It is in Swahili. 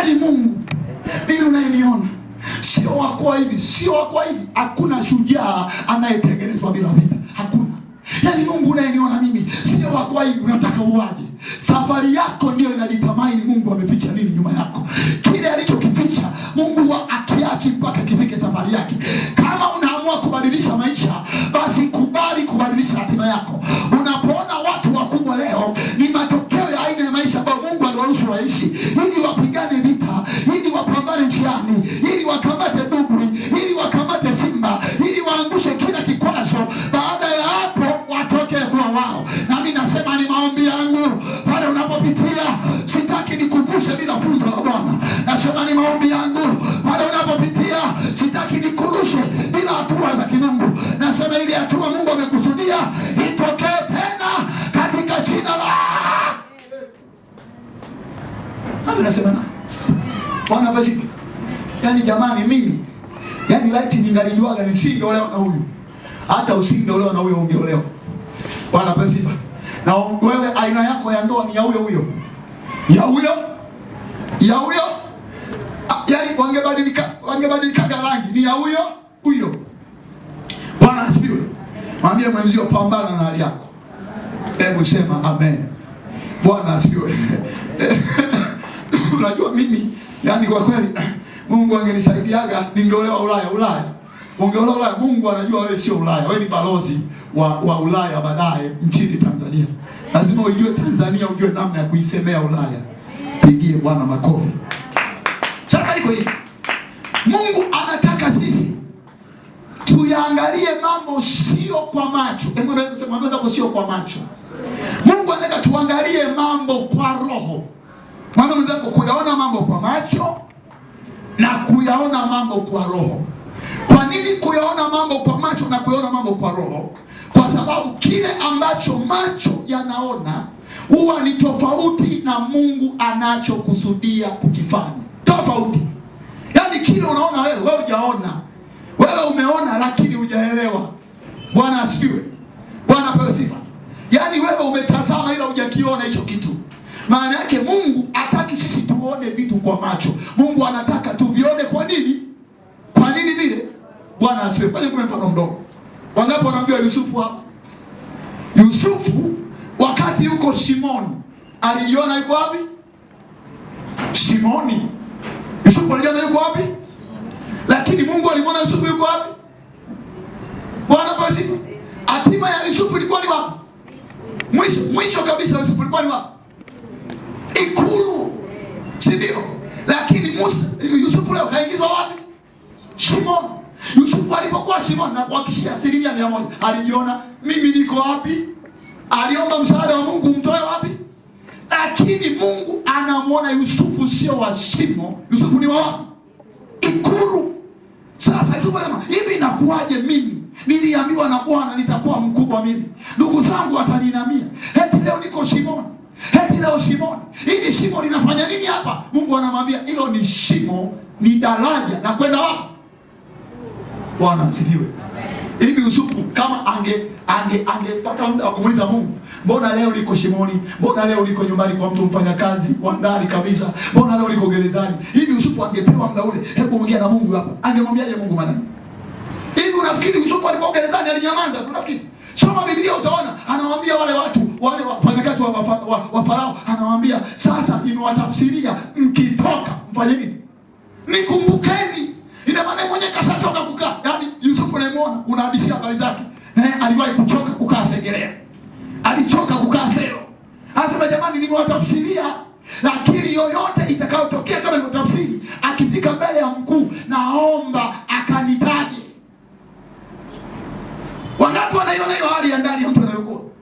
Yaani Mungu, mimi unayeniona sio wako hivi, sio wako hivi. Hakuna shujaa anayetengenezwa bila vita. Hakuna. Yaani Mungu unayeniona mimi sio wako hivi, unataka uaje. Safari yako ndio inaditamaini Mungu ameficha nini nyuma yako. Kile alichokificha Mungu akiachi mpaka kifike safari yake. Kama unaamua kubadilisha maisha, basi kubali kubadilisha hatima yako. Unapoona watu wakubwa leo, ni matokeo ya aina ya maisha ambayo Mungu aliwaruhusu waishi ili wapigane vita, ili wapambane njiani, ili wakamate dubwi, ili wakamate simba, ili waangushe kila kikwazo. Baada ya hapo watoke kuwa wao. Na mimi nasema ni maombi yangu pale unapopitia, sitaki nikuvushe bila funzo la Bwana. Nasema ni maombi yangu pale unapopitia, sitaki nikurushe bila hatua za kimungu. Nasema ile hatua Mungu amekusudia itokee tena katika jina la Amen. Nasema na Bwana basi, yani jamani, mimi yani laiti ningalijuaga nisingeolewa na huyu. Hata usingeolewa na huyo ungeolewa. Bwana basi, na wewe aina yako ya ndoa ni ya huyo huyo. Ya huyo. Yani wangebadilika rangi, ni ya huyo huyo. Bwana asifiwe. Mwambie mwenzio pambana na hali yako. Hebu sema amen. Bwana asifiwe. Unajua mimi, yani kwa kweli Mungu angenisaidiaga ningeolewa Ulaya. Ungeolewa Ulaya. Mungu anajua wewe sio Ulaya. Wewe ni balozi wa Ulaya baadaye nchini Tanzania. Lazima ujue Tanzania, ujue namna ya kuisemea Ulaya. Pigie Bwana makofi. Sasa iko hivi. Mungu anataka sisi tuyaangalie mambo sio kwa macho. Mwambie sio kwa macho. Mungu anataka tuangalie mambo kwa roho. Mwambie mzako kuyaona mambo kwa macho na kuyaona mambo kwa roho. Kwa nini kuyaona mambo kwa macho na kuyaona mambo kwa roho? Kwa sababu kile ambacho macho yanaona huwa ni tofauti na Mungu anachokusudia kukifanya. Tofauti. Yaani kile unaona wewe hujaona. Wewe umeona lakini hujaelewa. Bwana asifiwe. Bwana apewe sifa. Yaani wewe umetazama ila hujakiona hicho kitu. Maana yake Mungu hataki sisi tuone vitu kwa macho. Mungu anataka tuvione kwa nini? Kwa nini vile? Bwana asifiwe. Kwa nini mfano mdogo? Wangapi wanaambiwa Yusufu hapa? Yusufu wakati yuko Shimoni, alijiona yuko wapi? Shimoni. Yusufu alijiona yuko wapi? Lakini Mungu alimwona Yusufu yuko wapi? Bwana kwa sifa. Hatima ya Yusufu ilikuwa ni wapi? Mwisho kabisa Yusufu ilikuwa ni wapi? Ikulu. Si ndio? Lakini Yusufu leo kaingizwa wapi? Shimoni. Yusufu alipokuwa Shimoni, na kuhakikishia 100% alijiona mimi niko wapi? Aliomba msaada wa Mungu mtoe wapi? Lakini Mungu anamwona Yusufu sio wa Shimo. Yusufu ni wa wapi? Ikulu. Sasa hivi inakuwaje mimi? Niliambiwa na Bwana nitakuwa mkubwa mimi. Ndugu zangu wataninamia. Eti leo niko Shimoni. Eti leo Shimoni. Hili shimo linafanya nini hapa? Mungu anamwambia hilo ni shimo, ni daraja na kwenda wapi? Bwana asifiwe. Hivi Yusufu kama angepata muda wa kumuuliza Mungu, mbona leo niko Shimoni? Mbona leo niko nyumbani kwa mtu mfanyakazi wa ndani kabisa? Mbona leo niko gerezani? Hivi Yusufu angepewa muda ule, hebu ongea na Mungu hapa. Angemwambiaje Mungu maneno? Hivi unafikiri Yusufu alikuwa gerezani alinyamaza? Unafikiri? Soma Biblia utaona anawaambia wale watu, wale wafanyakazi wa Farao, anawaambia sasa nimewatafsiria, mkitoka mfanye nini? Nikumbukeni. Ina maana mwenye kasatoka kukaa. Yaani Yusufu unayemwona unahadisia habari zake. Aliwahi kuchoka kukaa Segerea. Alichoka kukaa Selo. Anasema jamani nimewatafsiria, lakini yoyote itakayotokea kama nimewatafsiri, akifika mbele ya mkuu naomba akanitaje. Wangapi wanaiona hiyo hali ya